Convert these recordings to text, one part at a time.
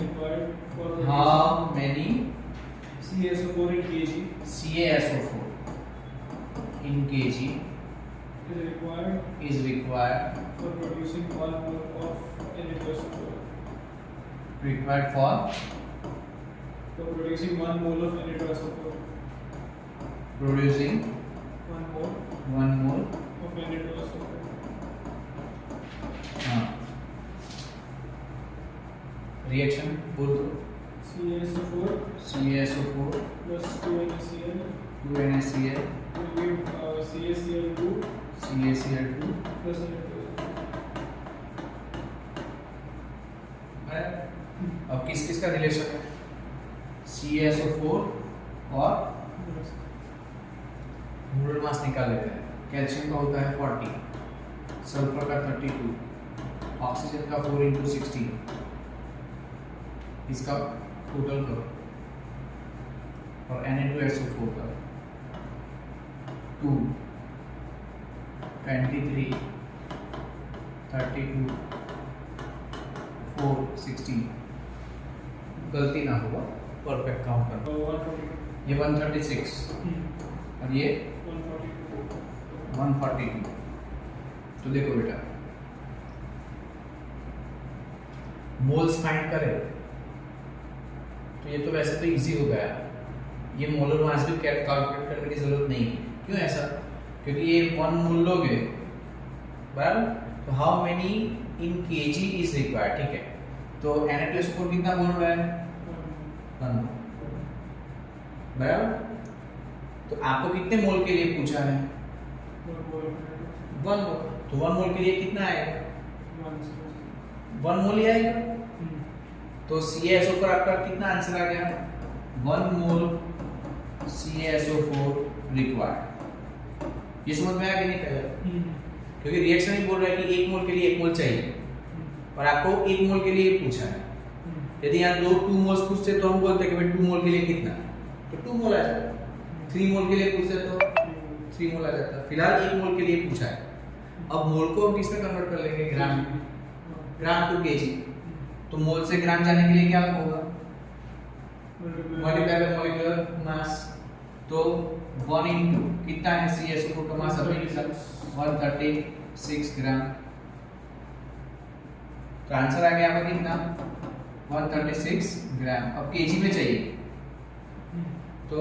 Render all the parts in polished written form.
required for how many CaSO4 in kg CaSO4 in kg is required for producing 1 mole of Na2SO4. required for producing 1 mole of Na2SO4. producing 1 mole of Na2SO4. हाँ reaction बोल दो CaSO4 plus 2NaCl 2NaCl will give CaCl2 CaCl2 plus Na2SO4. अब किस किस का relation है CaSO4 और molar mass निकाल लेते हैं। कैल्शियम का होता है 40, सल्फर का 32, ऑक्सीजन का 4 × 16, इसका टोटल करो और Na2SO4 का 2, 23, 32, 4, 16 गलती ना होगा परफेक्ट काउंट कर 142 ये 136 और ये 142 तो देखो बेटा मोल्स फाइंड करें तो ये तो वैसे तो इजी हो गया ये मोलर मास भी कैलकुलेट करने की जरूरत नहीं है क्यों ऐसा क्योंकि ये 1 मोल लोगे बराबर तो how many in KG is required ठीक है तो Na2SO4 कितना बोल रहा है 1 मोल बराबर तो आपको कितने मोल के लिए पूछा है 1 मोल तो 1 मोल के लिए कितना आएगा 1 मोल ही आएगा तो CaSO4 आपका कितना आंसर आ गया 1 मोल CaSO4 रिक्वायर्ड ये समझ में आया कि नहीं पहले क्योंकि रिएक्शन ही बोल रहा है कि 1 मोल के लिए 1 मोल चाहिए और आपको 1 मोल के लिए पूछा है यदि यहाँ 2 मोल्स पूछते तो हम बोलते कि भाई 2 मोल के लिए कितना तो 2 मोल आ जाता 3 मोल के लिए पूछते तो 3 मोल आ जाता फिलहाल 1 मोल के लिए पूछा है अब मोल को हम किस में कन्वर्ट कर लेंगे ग्राम टू केजी तो मोल से ग्राम जाने के लिए क्या होगा मल्टीप्लाई बाय मॉलिक्यूलर मास तो 1 into कितना है CaSO4 का मास अभी 136 ग्राम तो आंसर आ गया आपका कितना 136 ग्राम अब केजी में चाहिए तो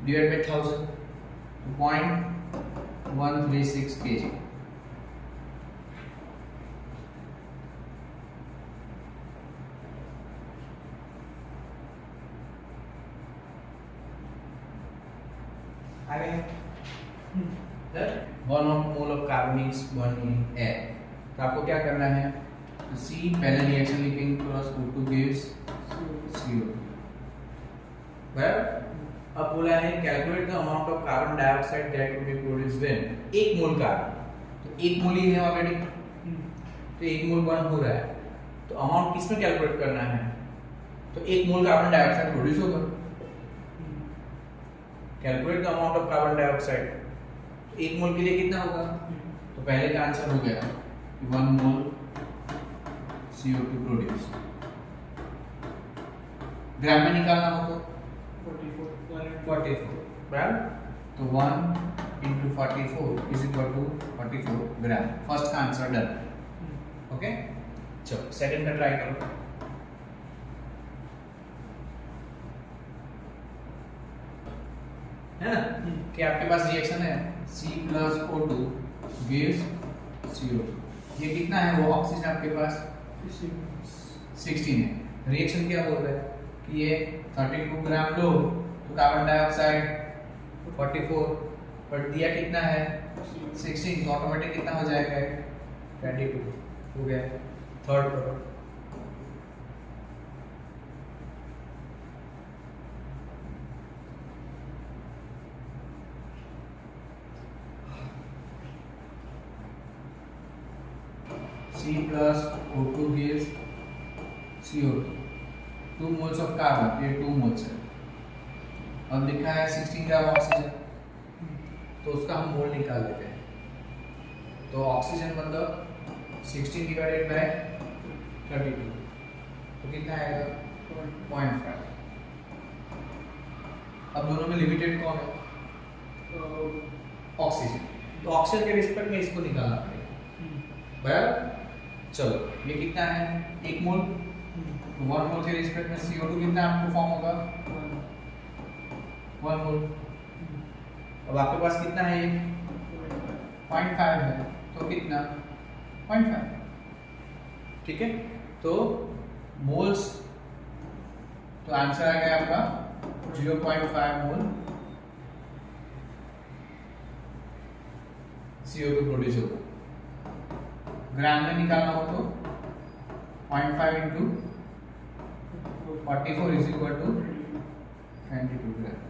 divide by 1000 0.136 KG one mole of carbon is 1 in air तो आपको क्या करना है तो C पहले रिएक्शन लिखेंगे प्लस O2 gives CO बराबर अब बोला है calculate the amount of carbon dioxide that will be produced when 1 mole carbon तो 1 मोल ही है ऑलरेडी तो 1 मोल बर्न हो रहा है तो अमाउंट किस में कैलकुलेट करना है तो 1 मोल कार्बन डाइऑक्साइड प्रोड्यूस होगा calculate the amount of carbon dioxide तो 1 मोल के लिए कितना होगा तो पहले का आंसर हो गया 1 मोल CO2 प्रोड्यूस ग्राम में निकालना हो तो 44 बराबर तो 1 into 44 is equal to 44 gram first का आंसर डन ओके चलो सेकंड का ट्राई करो है ना कि आपके पास रिएक्शन है C plus O2 gives CO2 ये कितना है वो ऑक्सीजन आपके पास 16 है रिएक्शन क्या बोल रहा है कि ये 32 ग्राम लो तो कार्बन डाइऑक्साइड 44 पर दिया कितना है 16 तो ऑटोमेटिक कितना हो जाएगा 22 हो गया थर्ड करो C plus O2 gives CO2 2 moles of carbon ये 2 moles है अब लिखा है 16 ग्राम ऑक्सीजन तो उसका हम मोल निकाल लेते हैं तो ऑक्सीजन मतलब 16 डिवाइडेड बाय 32 तो तो कितना आएगा 0.5। अब दोनों में लिमिटेड कौन है? ऑक्सीजन। तो ऑक्सीजन के रिस्पेक्ट में इसको निकालना पड़ेगा बराबर। चलो ये कितना है 1 मोल, तो 1 मोल के रिस्पेक्ट में CO2 कितना आपको फॉर्म होगा 1 मोल। अब आपके पास कितना है ये 0.5 है, तो कितना 0.5, ठीक है। तो मोल्स, तो आंसर आ गया आपका 0.5 मोल CO2 प्रोड्यूस होगा। ग्राम में निकालना हो तो 0.5 into 44 is equal to 22 gram.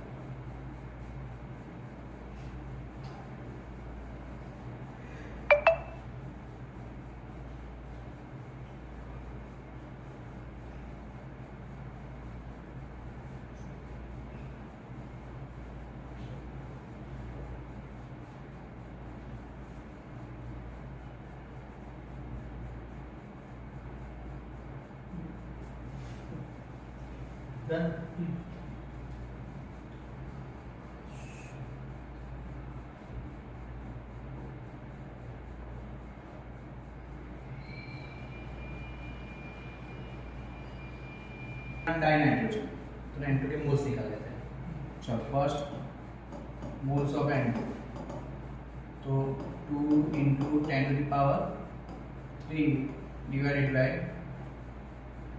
Done. Dinitrogen, तो N2 के मोल्स निकाल लेते हैं। चलो फर्स्ट मोल्स ऑफ N2, तो 2 into 10 to the power 3 divided by